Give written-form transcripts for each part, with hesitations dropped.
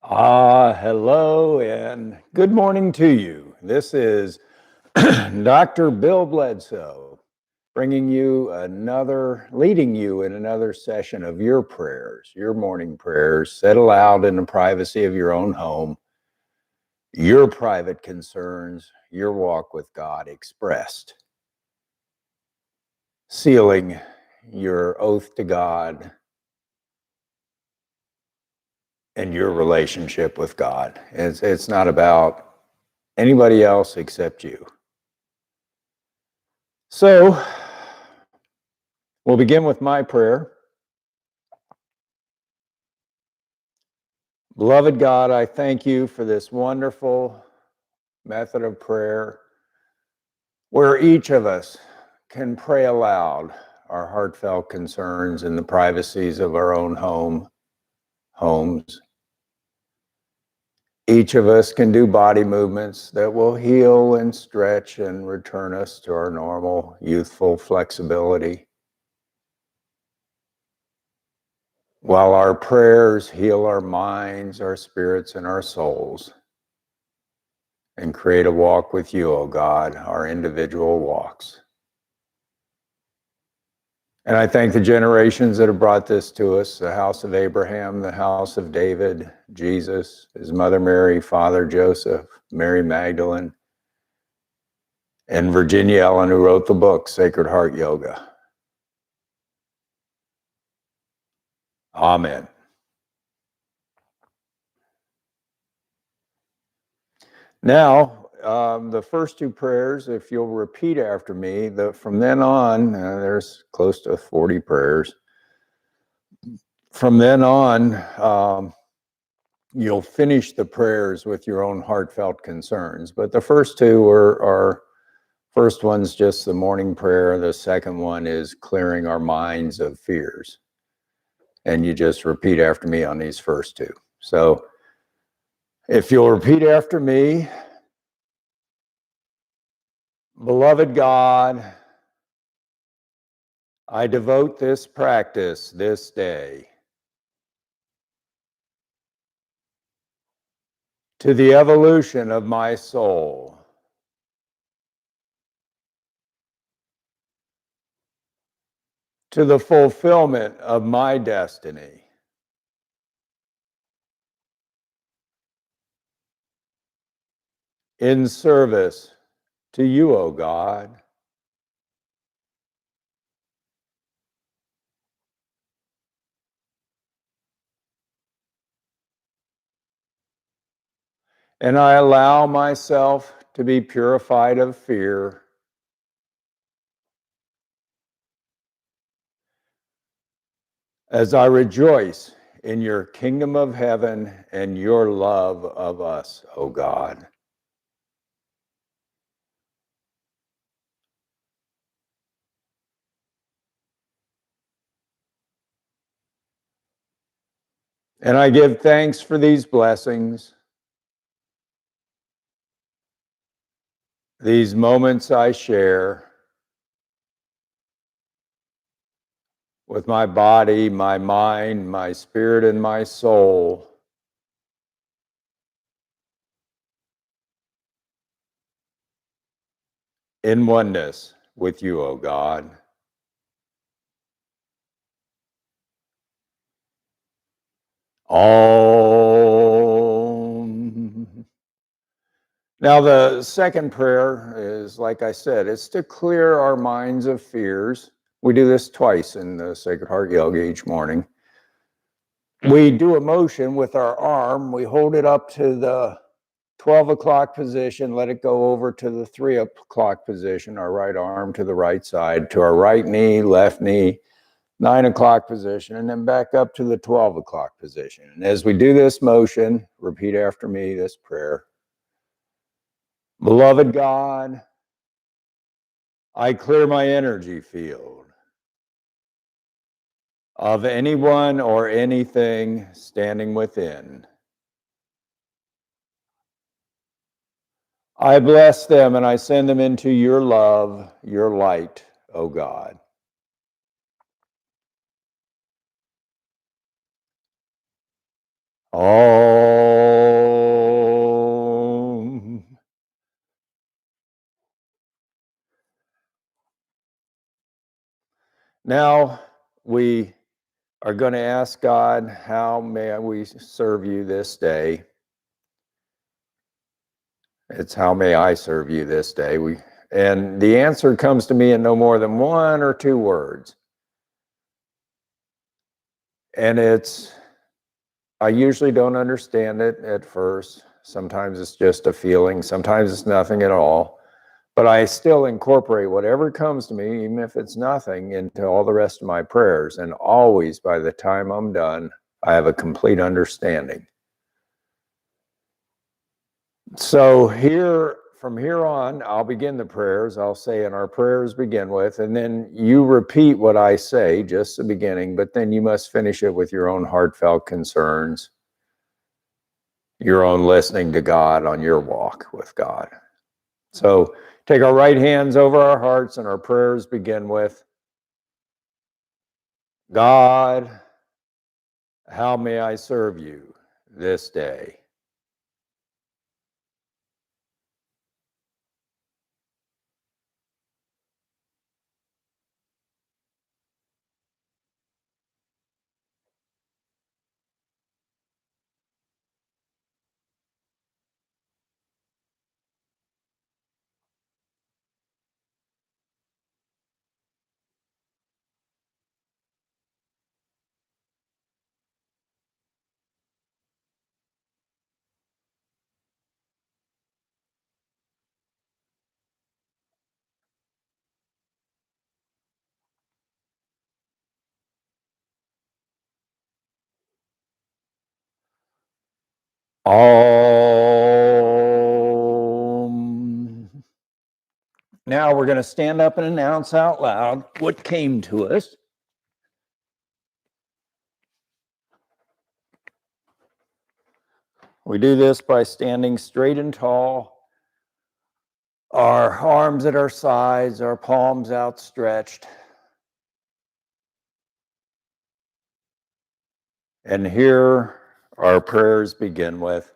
Hello and good morning to you. This is Dr. Bill Bledsoe leading you in another session of your prayers, your morning prayers, said aloud in the privacy of your own home, your private concerns, your walk with God expressed, sealing your oath to God and your relationship with God. It's not about anybody else except you. So, we'll begin with my prayer. Beloved God, I thank you for this wonderful method of prayer where each of us can pray aloud our heartfelt concerns in the privacies of our own homes. Each of us can do body movements that will heal and stretch and return us to our normal, youthful flexibility. While our prayers heal our minds, our spirits, and our souls, and create a walk with you, O God, our individual walks. And I thank the generations that have brought this to us, the house of Abraham, the house of David, Jesus, his mother Mary, father Joseph, Mary Magdalene, and Virginia Ellen, who wrote the book, Sacred Heart Yoga. Amen. Now, the first two prayers, if you'll repeat after me, from then on, there's close to 40 prayers. From then on, you'll finish the prayers with your own heartfelt concerns. But the first two are first one's just the morning prayer. The second one is clearing our minds of fears. And you just repeat after me on these first two. So if you'll repeat after me, beloved God, I devote this practice this day to the evolution of my soul, to the fulfillment of my destiny, in service to you, O God. And I allow myself to be purified of fear as I rejoice in your kingdom of heaven and your love of us, O God. And I give thanks for these blessings, these moments I share with my body, my mind, my spirit, and my soul, in oneness with you, O God. Om. Now, the second prayer is, like I said, it's to clear our minds of fears. We do this twice in the Sacred Heart Yoga each morning. We do a motion with our arm. We hold it up to the 12 o'clock position, let it go over to the 3 o'clock position, our right arm to the right side, to our right knee, left knee, 9 o'clock position, and then back up to the 12 o'clock position. And as we do this motion, repeat after me this prayer. Beloved God, I clear my energy field of anyone or anything standing within. I bless them and I send them into your love, your light, O God. Om. Now we are going to ask God, how may we serve you this day? It's how may I serve you this day? And the answer comes to me in no more than one or two words. And I usually don't understand it at first. Sometimes it's just a feeling. Sometimes it's nothing at all. But I still incorporate whatever comes to me, even if it's nothing, into all the rest of my prayers. And always, by the time I'm done, I have a complete understanding. So from here on, I'll begin the prayers. I'll say, and our prayers begin with, and then you repeat what I say, just the beginning, but then you must finish it with your own heartfelt concerns, your own listening to God on your walk with God. So take our right hands over our hearts, and our prayers begin with, God, how may I serve you this day? Now we're going to stand up and announce out loud what came to us. We do this by standing straight and tall, our arms at our sides, our palms outstretched. And here our prayers begin with,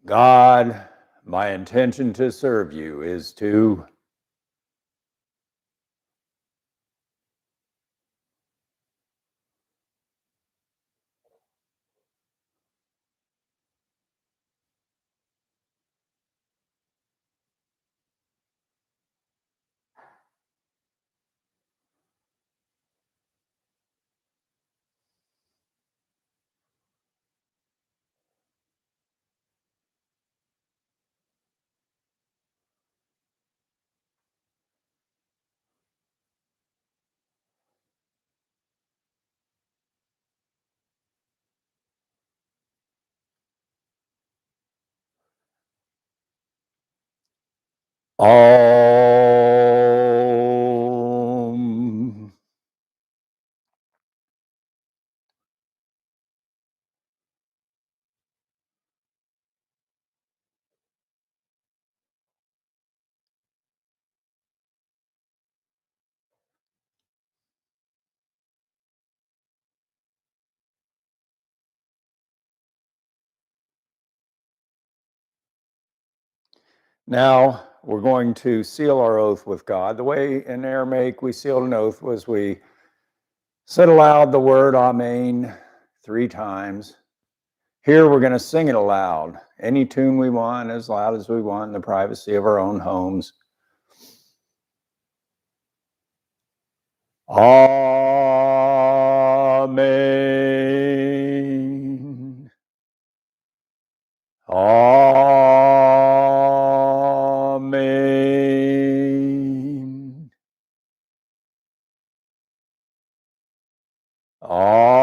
God, my intention to serve you is to... Om. Now we're going to seal our oath with God. The way in Aramaic we sealed an oath was we said aloud the word Amen 3 times. Here we're going to sing it aloud, any tune we want, as loud as we want, in the privacy of our own homes. Amen. Amen. Amen.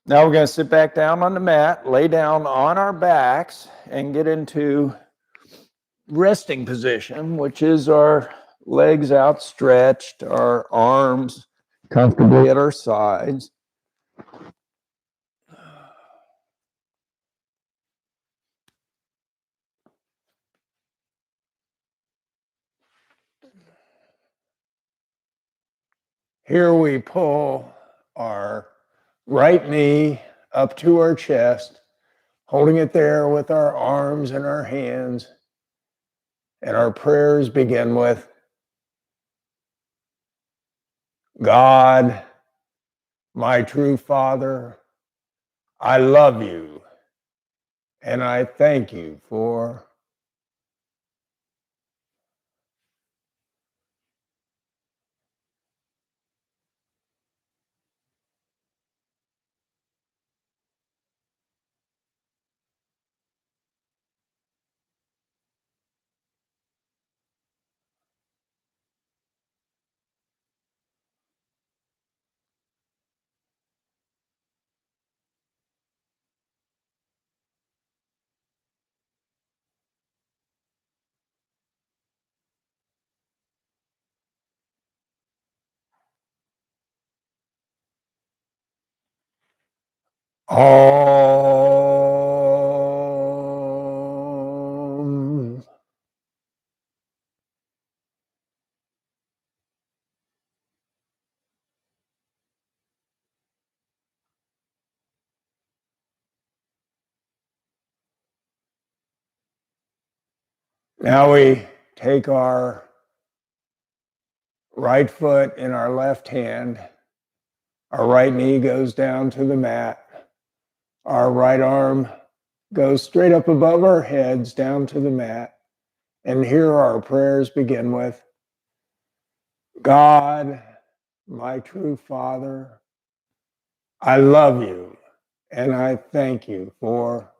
Now we're going to sit back down on the mat, lay down on our backs, and get into resting position, which is our legs outstretched, our arms comfortably at our sides. Here we pull our right knee up to our chest, holding it there with our arms and our hands. And our prayers begin with, God, my true Father, I love you, and I thank you for all. Now we take our right foot in our left hand. Our right knee goes down to the mat. Our right arm goes straight up above our heads down to the mat. And here our prayers begin with, God, my true Father, I love you, and I thank you for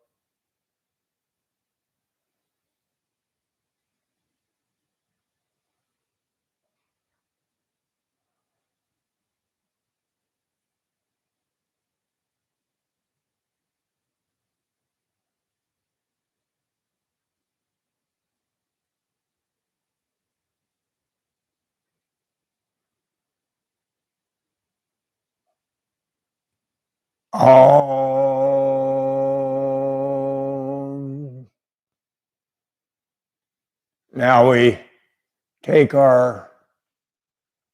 all. Now we take our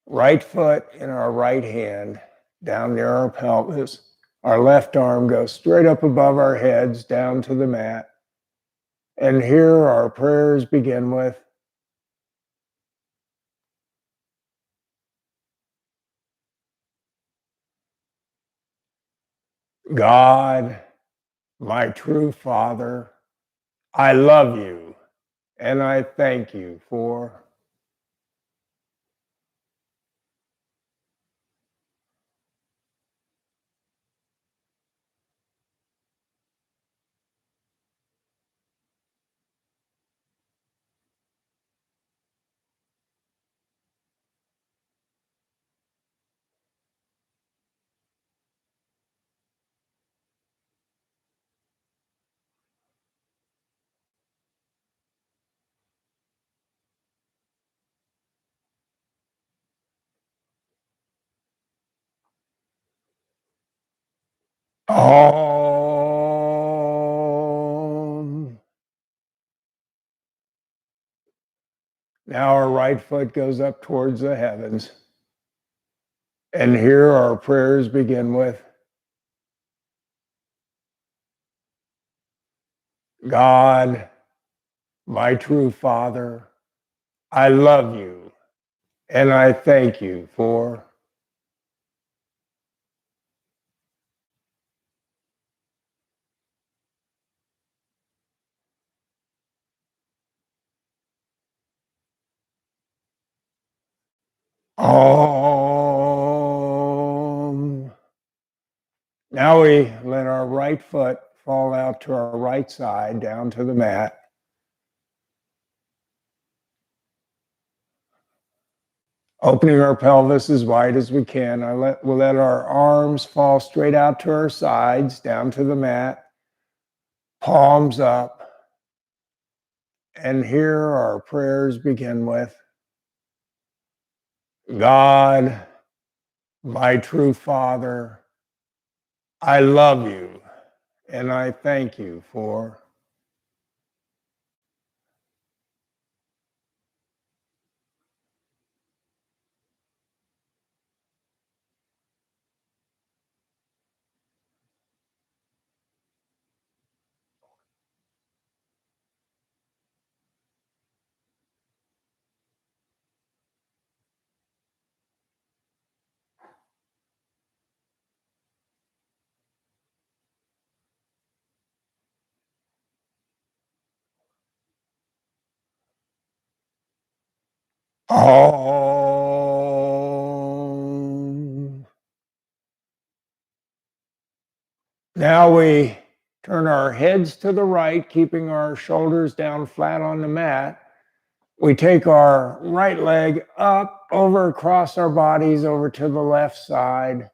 right foot in our right hand down near our pelvis. Our left arm goes straight up above our heads down to the mat. And here our prayers begin with, God, my true Father, I love you, and I thank you for all. Now our right foot goes up towards the heavens. And here our prayers begin with, God, my true Father, I love you, and I thank you for all. Now we let our right foot fall out to our right side down to the mat. Opening our pelvis as wide as we can. We'll let our arms fall straight out to our sides down to the mat. Palms up. And here our prayers begin with, God, my true Father, I love you, and I thank you for Om. Now we turn our heads to the right, keeping our shoulders down flat on the mat. We take our right leg up, over across our bodies, over to the left side,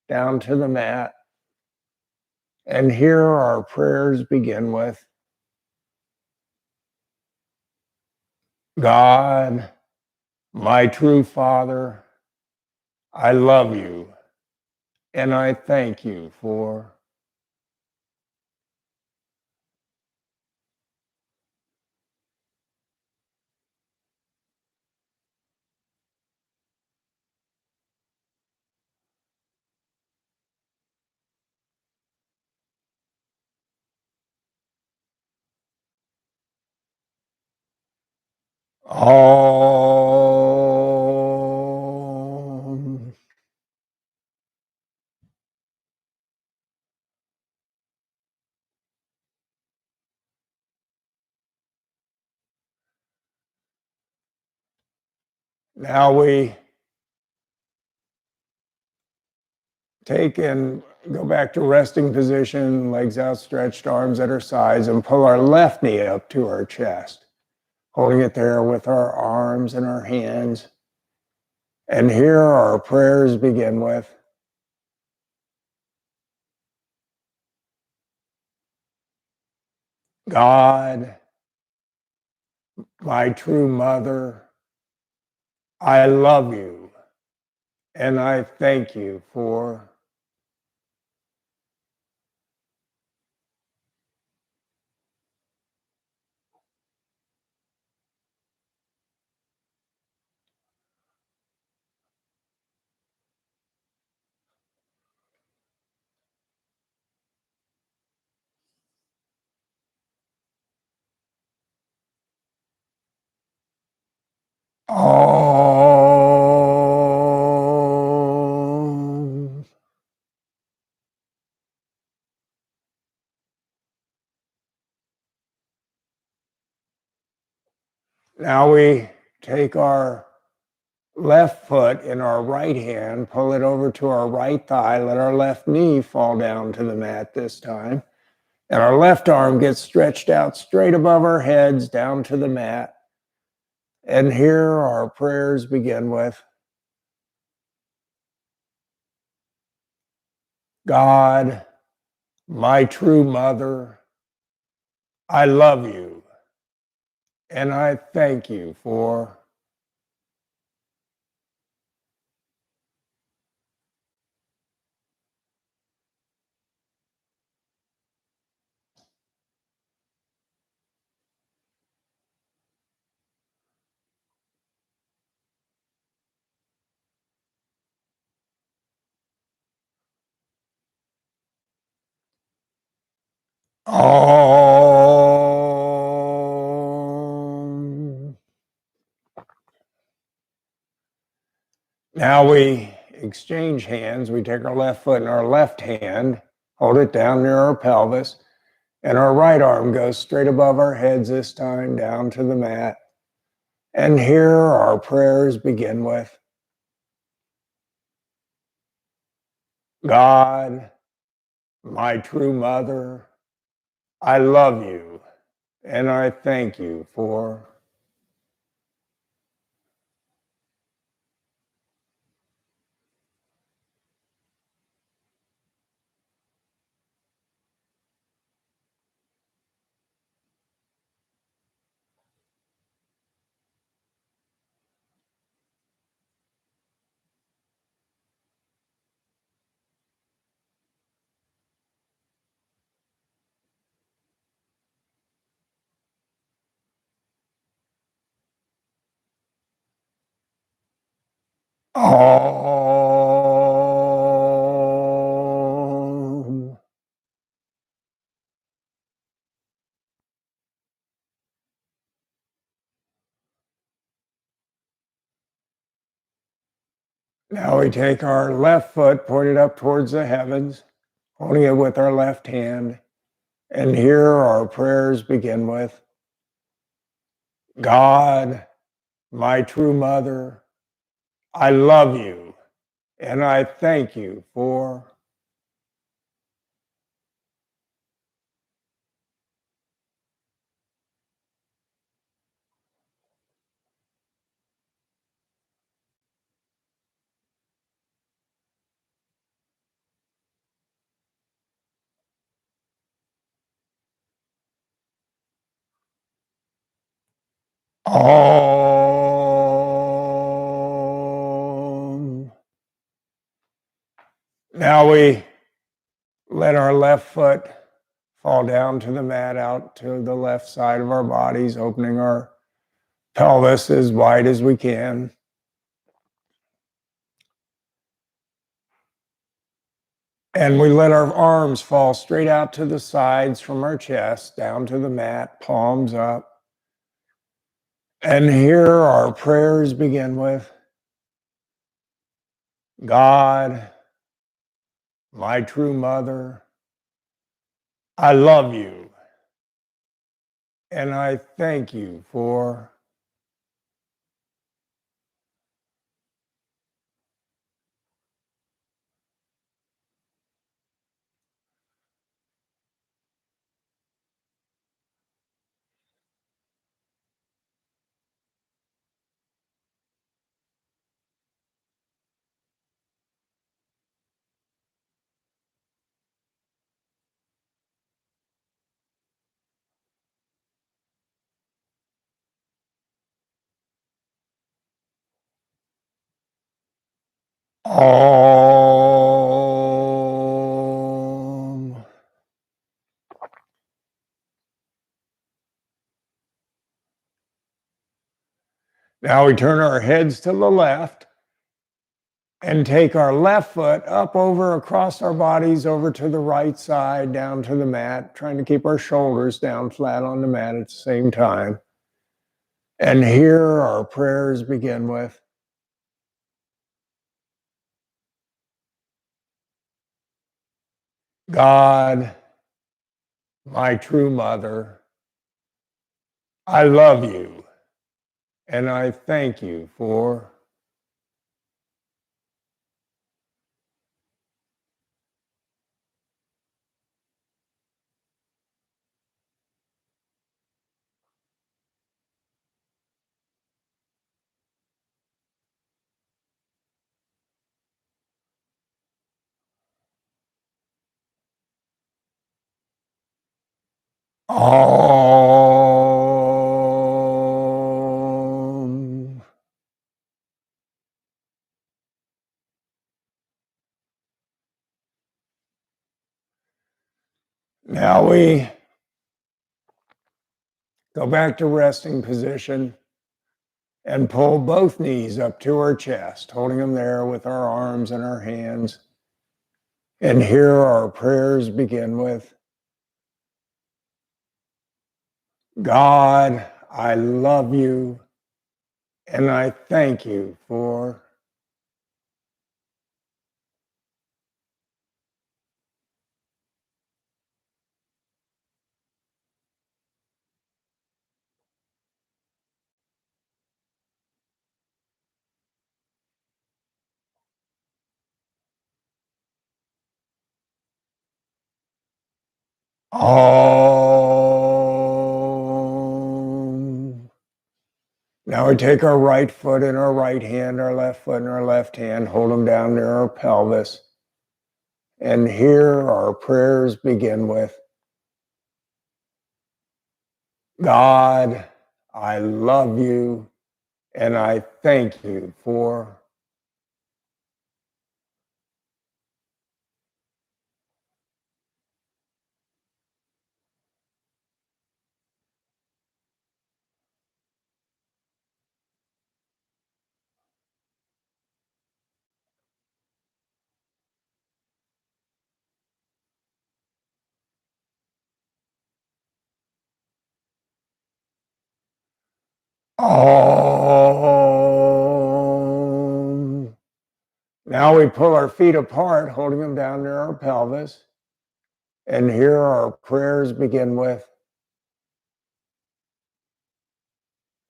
down to the mat. And here our prayers begin with, God, my true Father, I love you, and I thank you for all. Now we take and go back to resting position, legs outstretched, arms at our sides, and pull our left knee up to our chest, holding it there with our arms and our hands. And here our prayers begin with, God, my true mother, I love you, and I thank you for all. Now we take our left foot in our right hand, pull it over to our right thigh, let our left knee fall down to the mat this time. And our left arm gets stretched out straight above our heads down to the mat. And here our prayers begin with, God, my true mother, I love you, and I thank you for all. Now we exchange hands. We take our left foot in our left hand, hold it down near our pelvis, and our right arm goes straight above our heads this time down to the mat. And here our prayers begin with, God, my true mother, I love you, and I thank you for all. Now we take our left foot pointed up towards the heavens, holding it with our left hand. And here our prayers begin with, God, my true mother, I love you and I thank you for Om. Now we let our left foot fall down to the mat out to the left side of our bodies, opening our pelvis as wide as we can. And we let our arms fall straight out to the sides from our chest, down to the mat, palms up. And here our prayers begin with God, my true mother, I love you. And I thank you for Om. Now we turn our heads to the left and take our left foot up over across our bodies over to the right side, down to the mat, trying to keep our shoulders down flat on the mat at the same time. And here our prayers begin with God, my true mother, I love you and I thank you for Om. Now we go back to resting position and pull both knees up to our chest, holding them there with our arms and our hands. And here our prayers begin with God, I love you and I thank you for Om. Now we take our right foot in our right hand, our left foot in our left hand, hold them down near our pelvis. And here our prayers begin with God, I love you and I thank you for Om. Now we pull our feet apart, holding them down near our pelvis. And here our prayers begin with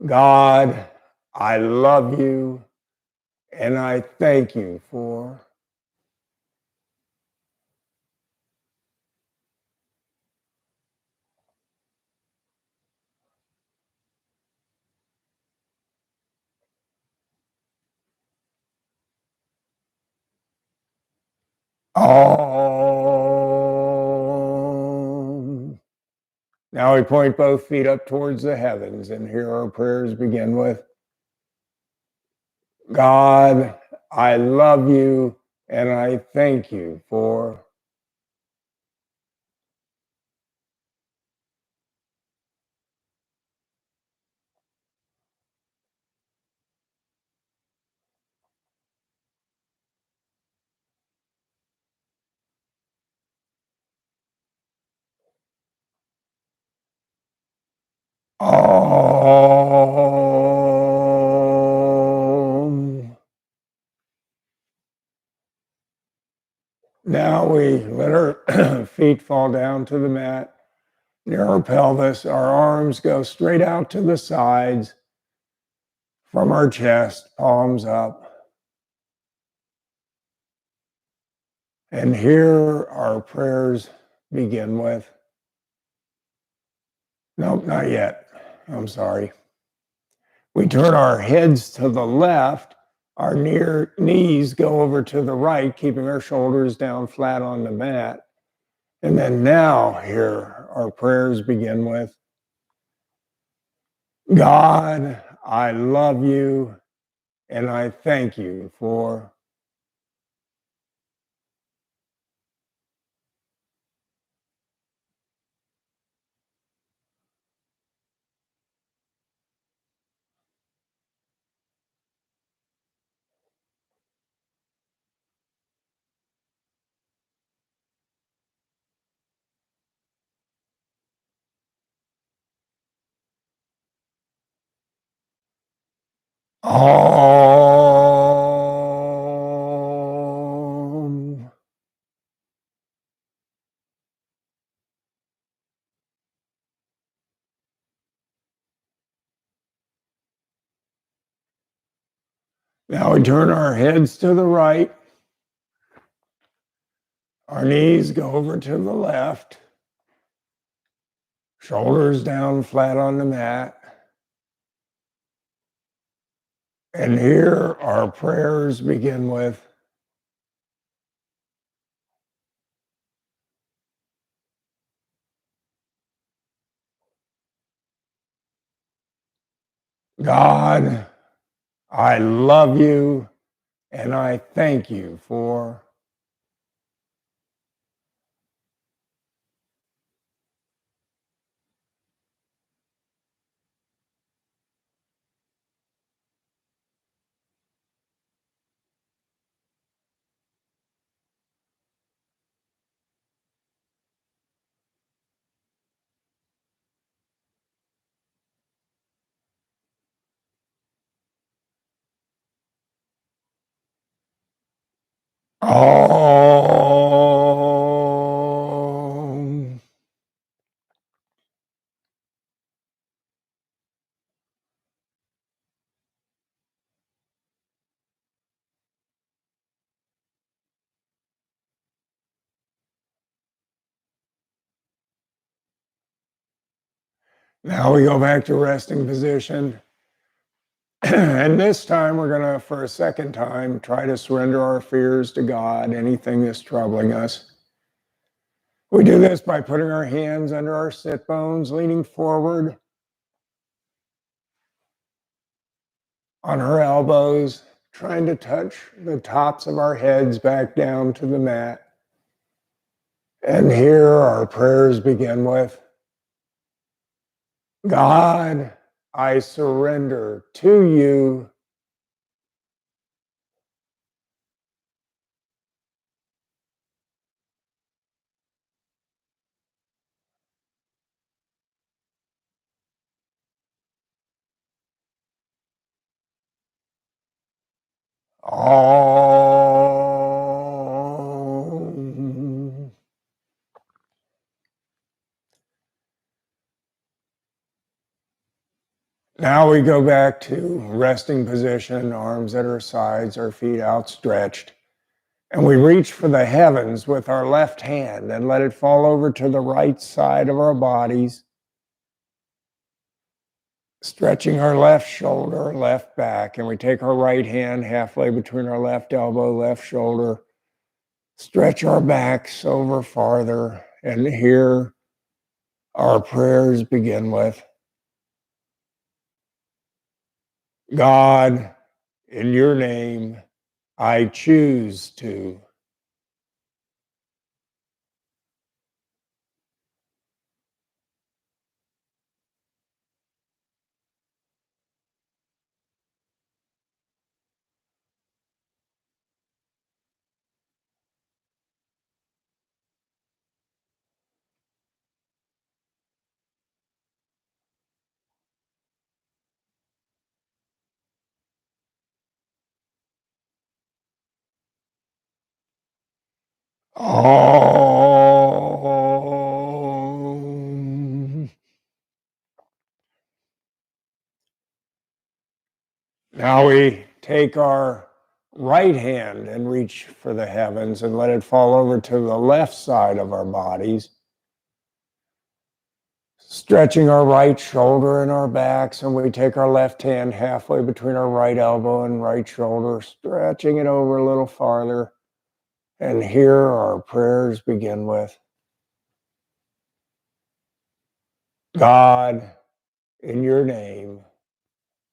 God, I love you, and I thank you for. Om. Now we point both feet up towards the heavens, and here our prayers begin with God, I love you, and I thank you for. Om. Now we let our feet fall down to the mat near our pelvis. Our arms go straight out to the sides from our chest, palms up. And here our prayers begin with. Nope, not yet. I'm sorry. We turn our heads to the left. Our knees go over to the right, keeping our shoulders down flat on the mat. And then now here our prayers begin with God, I love you, and I thank you for. Om. Now we turn our heads to the right. Our knees go over to the left. Shoulders down flat on the mat. And here our prayers begin with God, I love you, and I thank you for. Om. Now we go back to resting position. And this time we're going to, for a second time, try to surrender our fears to God, anything that's troubling us. We do this by putting our hands under our sit bones, leaning forward on our elbows, trying to touch the tops of our heads back down to the mat. And here our prayers begin with God, I surrender to you. Om. Now we go back to resting position, arms at our sides, our feet outstretched. And we reach for the heavens with our left hand and let it fall over to the right side of our bodies, stretching our left shoulder, left back. And we take our right hand halfway between our left elbow, left shoulder, stretch our backs over farther. And here our prayers begin with, God, in your name, I choose to. Om. Now we take our right hand and reach for the heavens and let it fall over to the left side of our bodies, stretching our right shoulder and our backs. And we take our left hand halfway between our right elbow and right shoulder, stretching it over a little farther. And here our prayers begin with, God, in your name,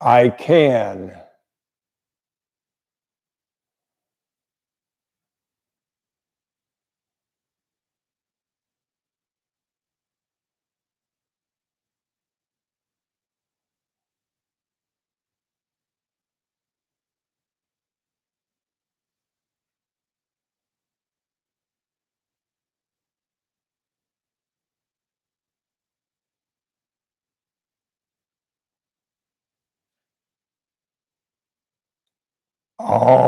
I can. Om.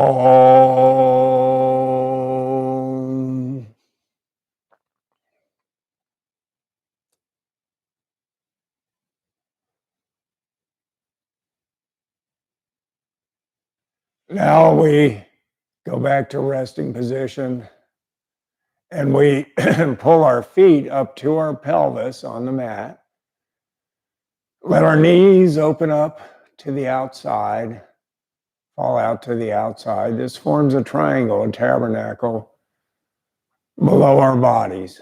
Now we go back to resting position and we pull our feet up to our pelvis on the mat. Let our knees open up to the outside, fall out to the outside. This forms a triangle, a tabernacle below our bodies.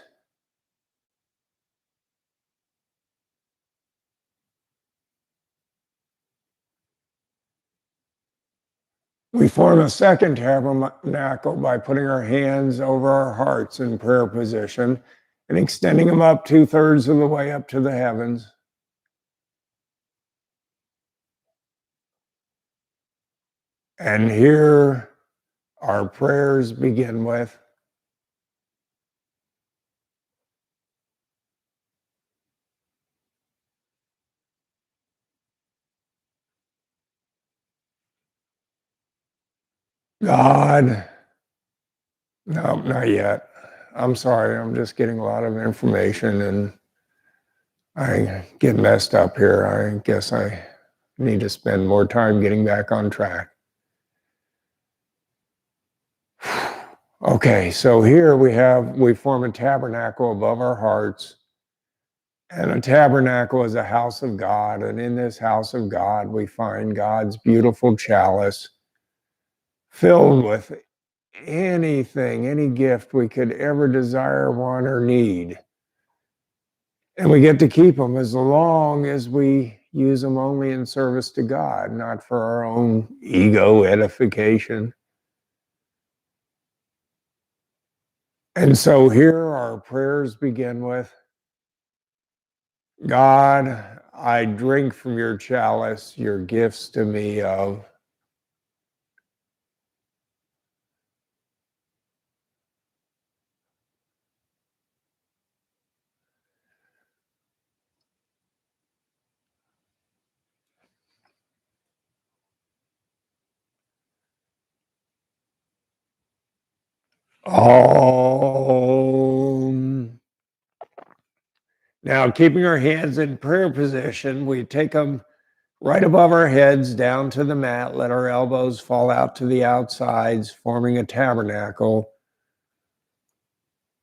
We form a second tabernacle by putting our hands over our hearts in prayer position and extending them up 2/3 of the way up to the heavens. And here our prayers begin with, God. No, not yet. I'm sorry. I'm just getting a lot of information and I get messed up here. I guess I need to spend more time getting back on track. Okay, so here we form a tabernacle above our hearts. And a tabernacle is a house of God. And in this house of God, we find God's beautiful chalice filled with anything, any gift we could ever desire, want, or need. And we get to keep them as long as we use them only in service to God, not for our own ego edification. And so here our prayers begin with, God, I drink from your chalice, your gifts to me of. Om. Now, keeping our hands in prayer position, we take them right above our heads, down to the mat. Let our elbows fall out to the outsides, forming a tabernacle,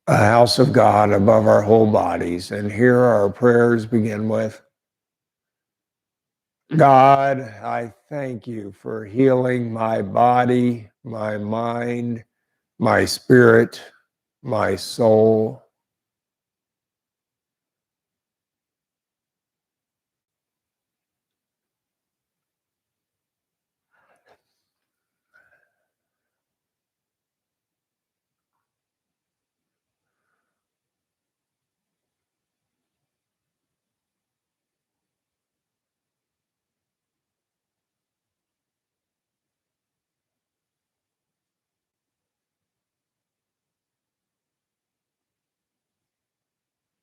a house of God above our whole bodies. And here our prayers begin with, God, I thank you for healing my body, my mind, my spirit, my soul.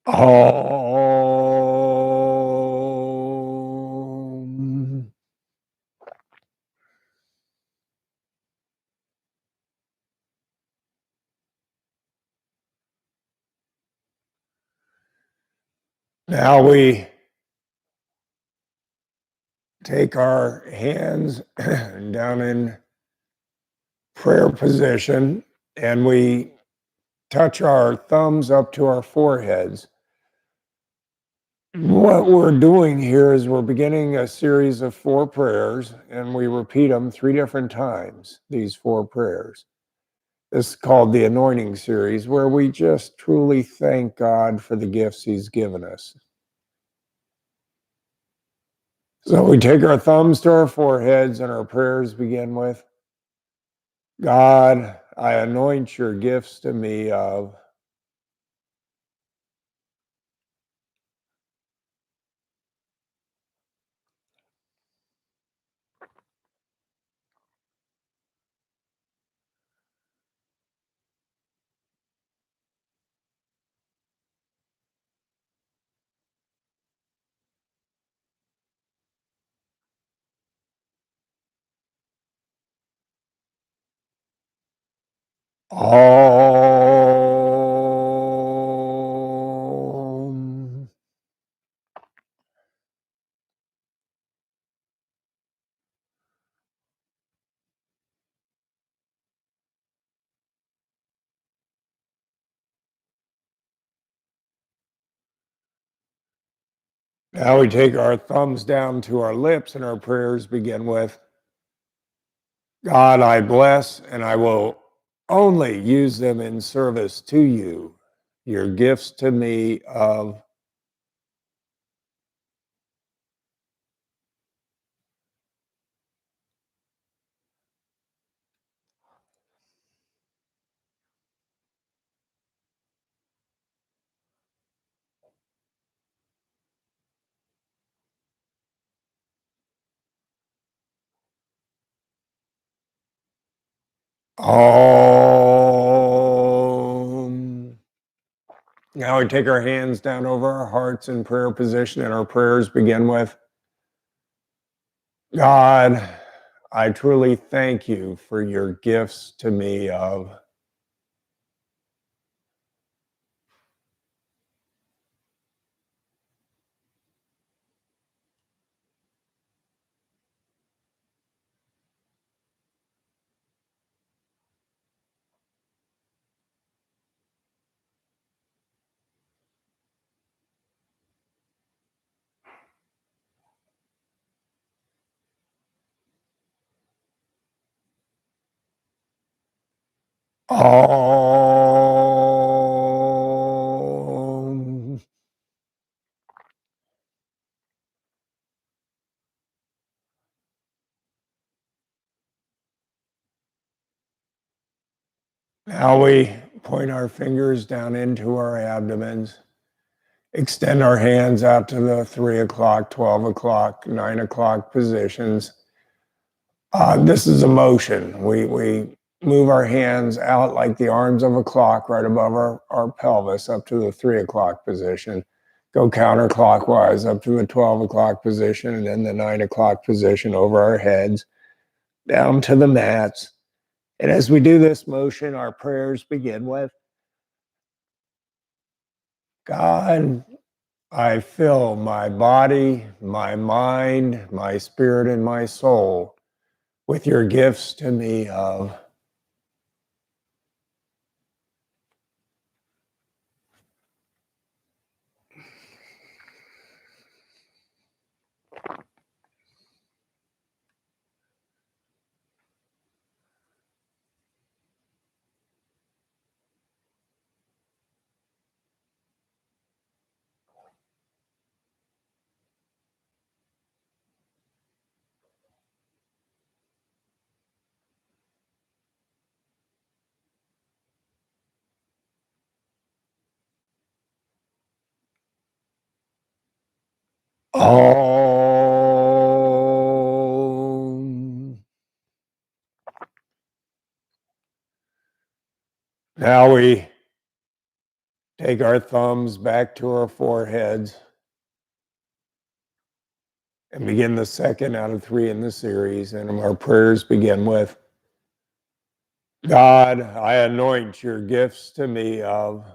Om. Now we take our hands down in prayer position and we touch our thumbs up to our foreheads. What we're doing here is we're beginning a series of 4 prayers, and we repeat them 3 different times, these 4 prayers. This is called the Anointing Series, where we just truly thank God for the gifts He's given us. So we take our thumbs to our foreheads, and our prayers begin with, God, I anoint your gifts to me of. Om. Now we take our thumbs down to our lips, and our prayers begin with, God, I bless, and I will only use them in service to you. Your gifts to me of. Om. Now we take our hands down over our hearts in prayer position, and our prayers begin with, God, I truly thank you for your gifts to me of. Om. Now we point our fingers down into our abdomens, extend our hands out to the 3 o'clock, 12 o'clock, 9 o'clock positions. This is a motion. We move our hands out like the arms of a clock right above our pelvis up to the 3 o'clock position. Go counterclockwise up to the 12 o'clock position, and then the 9 o'clock position over our heads, down to the mats. And as we do this motion, our prayers begin with, God, I fill my body, my mind, my spirit, and my soul with your gifts to me of Om. Now we take our thumbs back to our foreheads and begin the second out of 3 in the series. And our prayers begin with, God, I anoint your gifts to me of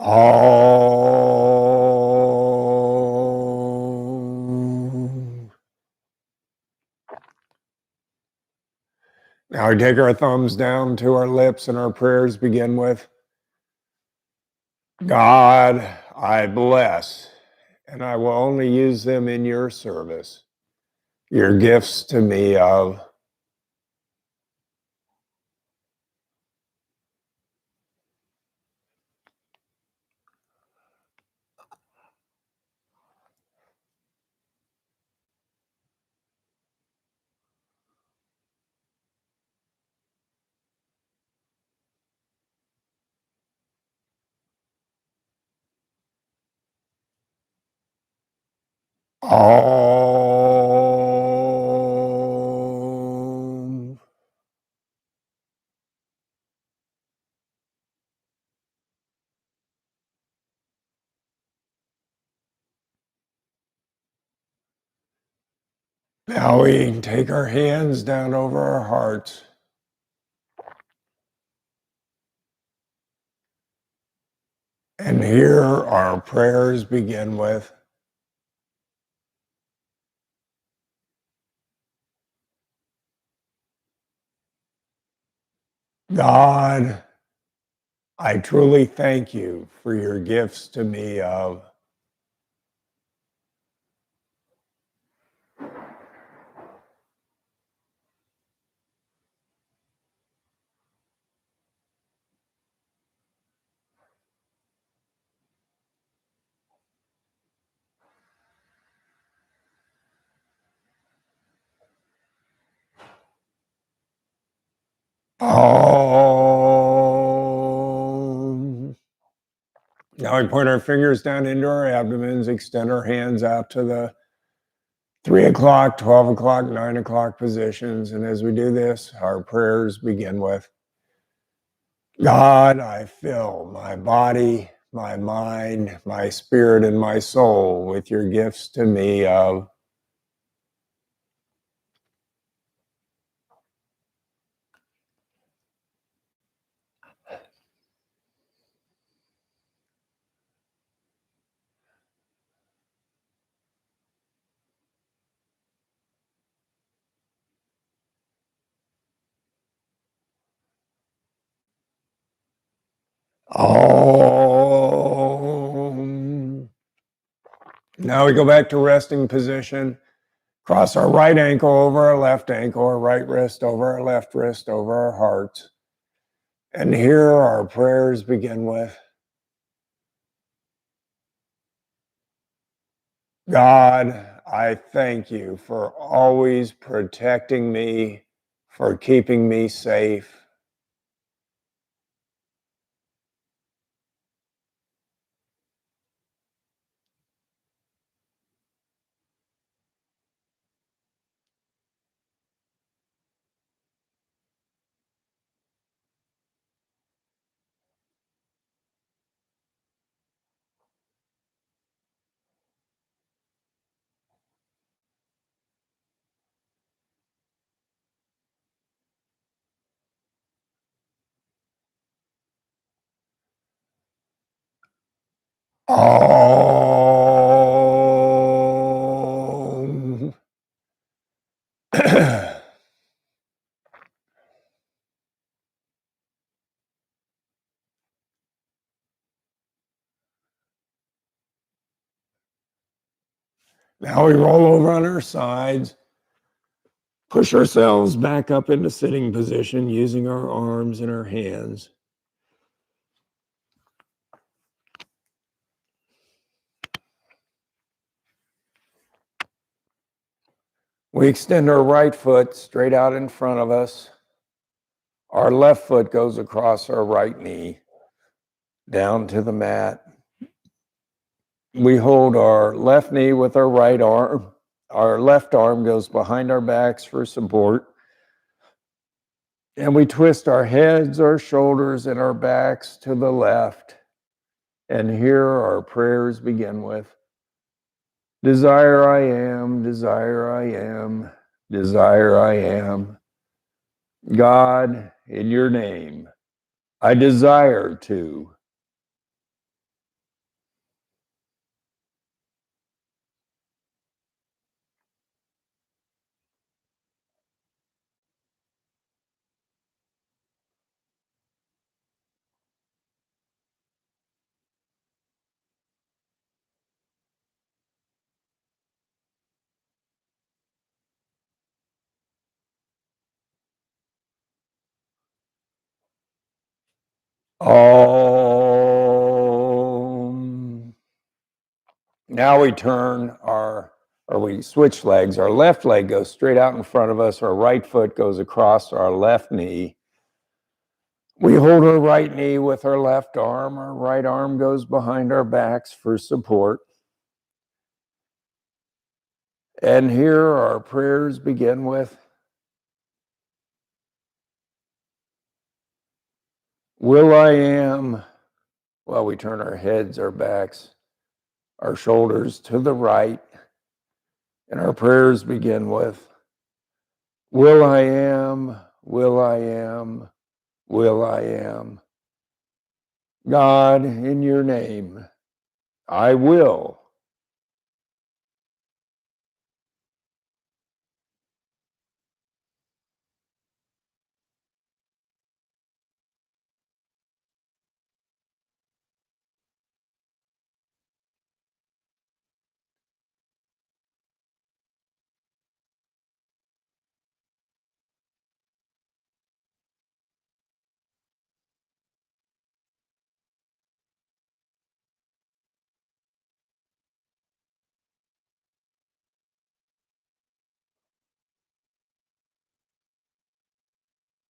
Om. Now we take our thumbs down to our lips and our prayers begin with, God, I bless, and I will only use them in your service. Your gifts to me of Om. Now we take our hands down over our hearts. And here our prayers begin with, God, I truly thank you for your gifts to me of Om. Now we point our fingers down into our abdomens, extend our hands out to the 3 o'clock, 12 o'clock, 9 o'clock positions. And as we do this, our prayers begin with, God, I fill my body, my mind, my spirit, and my soul with your gifts to me of Om. Now we go back to resting position. Cross our right ankle over our left ankle, our right wrist over our left wrist, over our hearts. And here our prayers begin with, God, I thank you for always protecting me, for keeping me safe. Om. Now we roll over on our sides, push ourselves back up into sitting position using our arms and our hands. We extend our right foot straight out in front of us. Our left foot goes across our right knee, down to the mat. We hold our left knee with our right arm. Our left arm goes behind our backs for support. And we twist our heads, our shoulders, and our backs to the left. And here our prayers begin with, desire I am, desire I am, desire I am. God, in your name, I desire to. Om. Now we we switch legs. Our left leg goes straight out in front of us. Our right foot goes across our left knee. We hold our right knee with our left arm. Our right arm goes behind our backs for support. And here our prayers begin with, will I am. Well, we turn our heads, our backs, our shoulders to the right. And our prayers begin with, will I am, will I am, will I am. God, in your name, I will.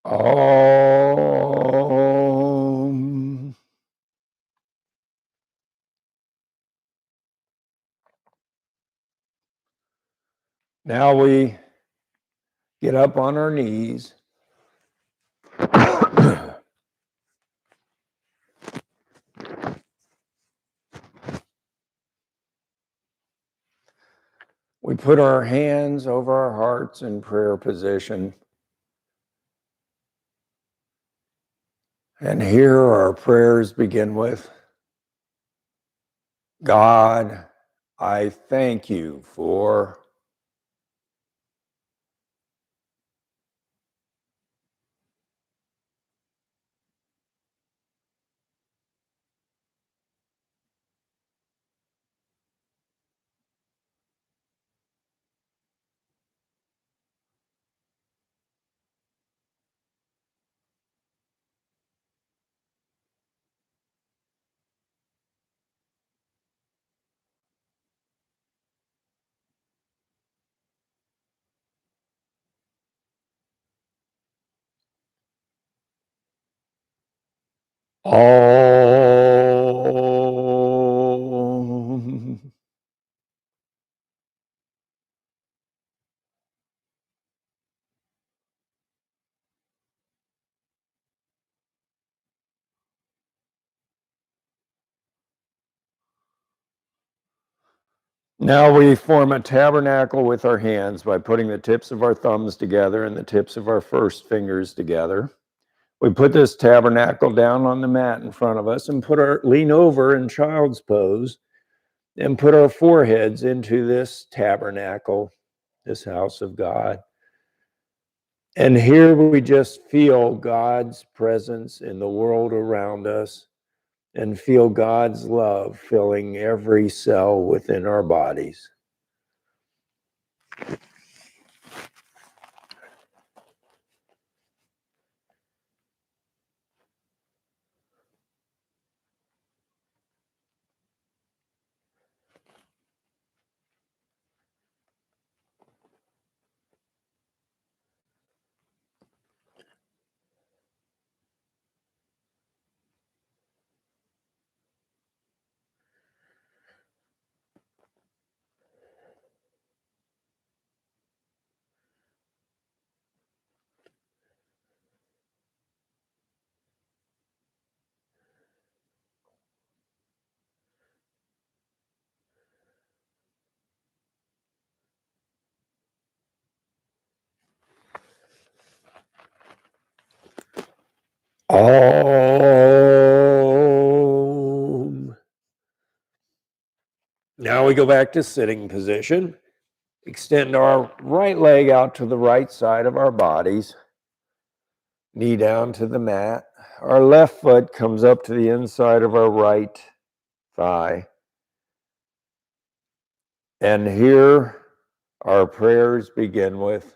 Om. Now we get up on our knees. We put our hands over our hearts in prayer position. And here our prayers begin with, God, I thank you for. Om. Now we form a tabernacle with our hands by putting the tips of our thumbs together and the tips of our first fingers together. We put this tabernacle down on the mat in front of us and lean over in child's pose and put our foreheads into this tabernacle, this house of God. And here we just feel God's presence in the world around us and feel God's love filling every cell within our bodies. Om. Now we go back to sitting position. Extend our right leg out to the right side of our bodies. Knee down to the mat. Our left foot comes up to the inside of our right thigh. And here our prayers begin with,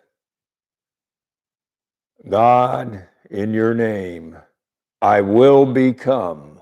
God, in your name, I will become.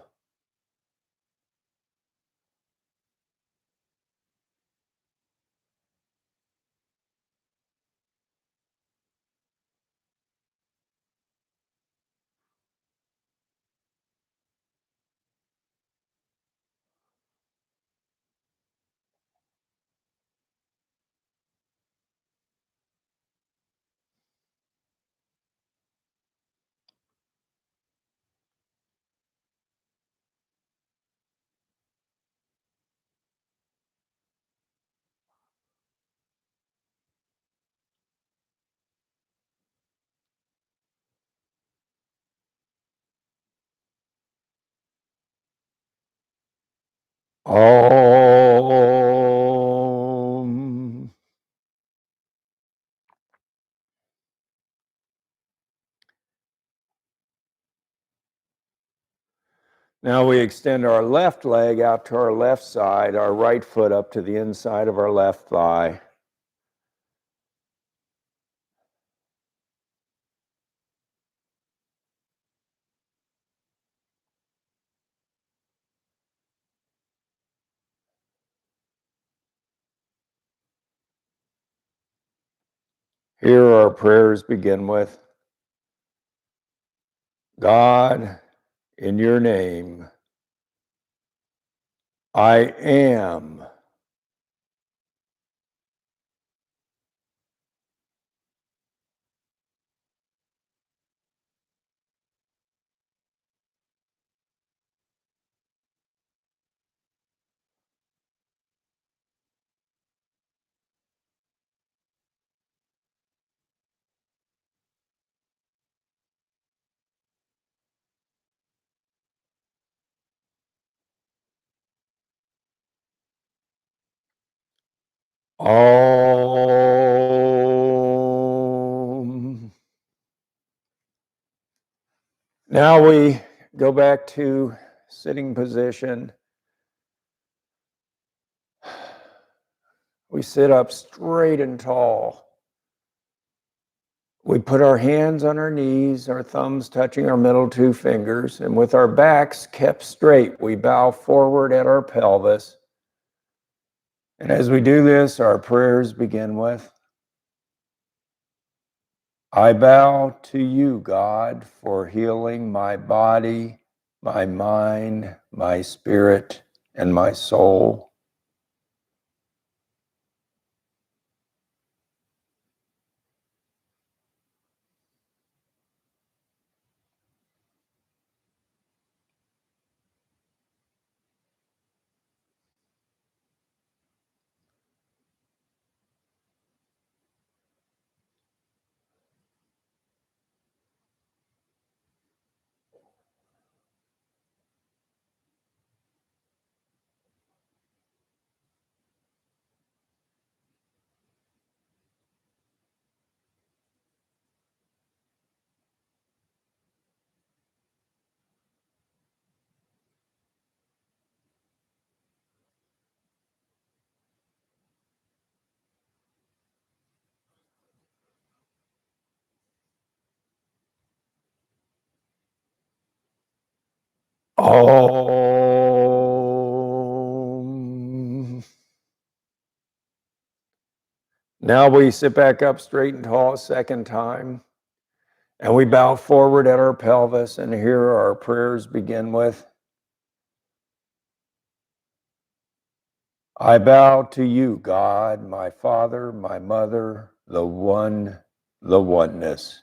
Om. Now we extend our left leg out to our left side, our right foot up to the inside of our left thigh. Here our prayers begin with, God, in your name, I am. Om. Now we go back to sitting position. We sit up straight and tall. We put our hands on our knees, our thumbs touching our middle two fingers, and with our backs kept straight, we bow forward at our pelvis. And as we do this, our prayers begin with, I bow to you, God, for healing my body, my mind, my spirit, and my soul. Om. Now we sit back up straight and tall a second time, and we bow forward at our pelvis, and here our prayers begin with, I bow to you, God, my Father, my Mother, the One, the Oneness.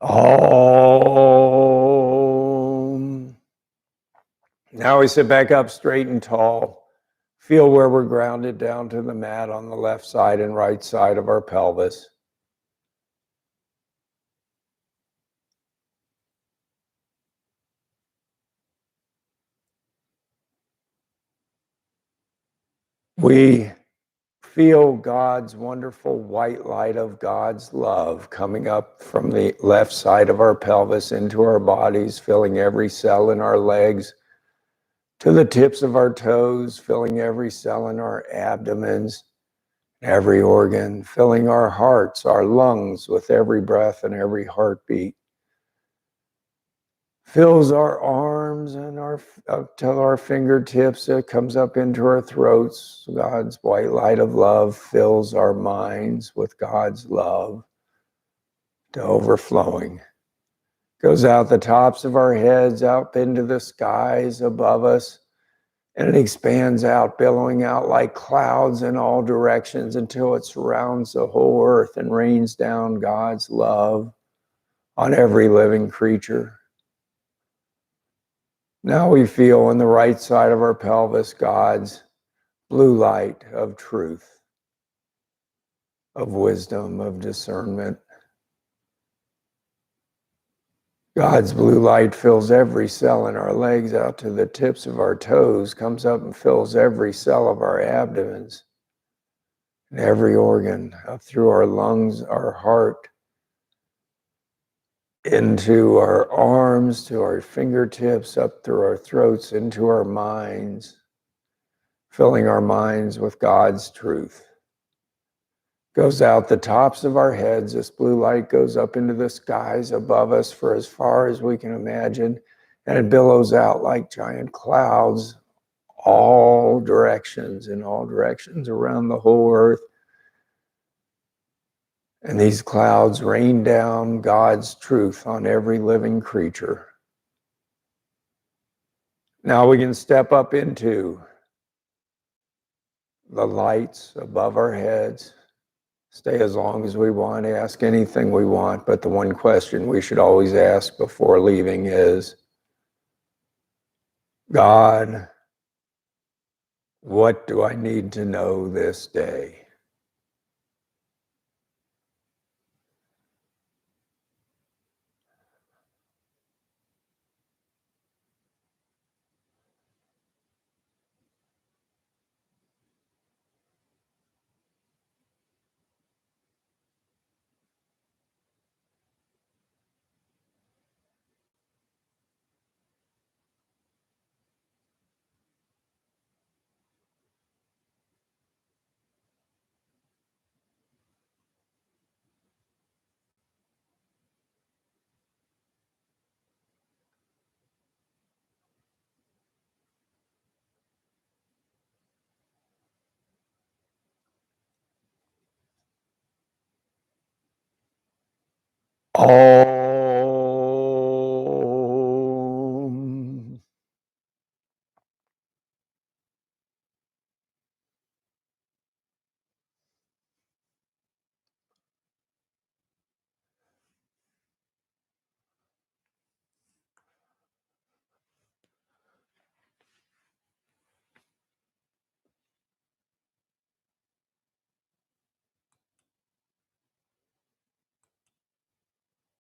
Om. Now we sit back up straight and tall. Feel where we're grounded down to the mat on the left side and right side of our pelvis. We feel God's wonderful white light of God's love coming up from the left side of our pelvis into our bodies, filling every cell in our legs to the tips of our toes, filling every cell in our abdomens, every organ, filling our hearts, our lungs with every breath and every heartbeat. Fills our arms and up to our fingertips. It comes up into our throats. God's white light of love fills our minds with God's love to overflowing. Goes out the tops of our heads, up into the skies above us, and it expands out, billowing out like clouds in all directions until it surrounds the whole earth and rains down God's love on every living creature. Now we feel on the right side of our pelvis God's blue light of truth, of wisdom, of discernment. God's blue light fills every cell in our legs out to the tips of our toes, comes up and fills every cell of our abdomens, and every organ, up through our lungs, our heart, into our arms, to our fingertips, up through our throats, into our minds, filling our minds with God's truth. Goes out the tops of our heads. This blue light goes up into the skies above us for as far as we can imagine, and it billows out like giant clouds, in all directions around the whole earth. And these clouds rain down God's truth on every living creature. Now we can step up into the lights above our heads, stay as long as we want, ask anything we want, but the one question we should always ask before leaving is, God, what do I need to know this day? All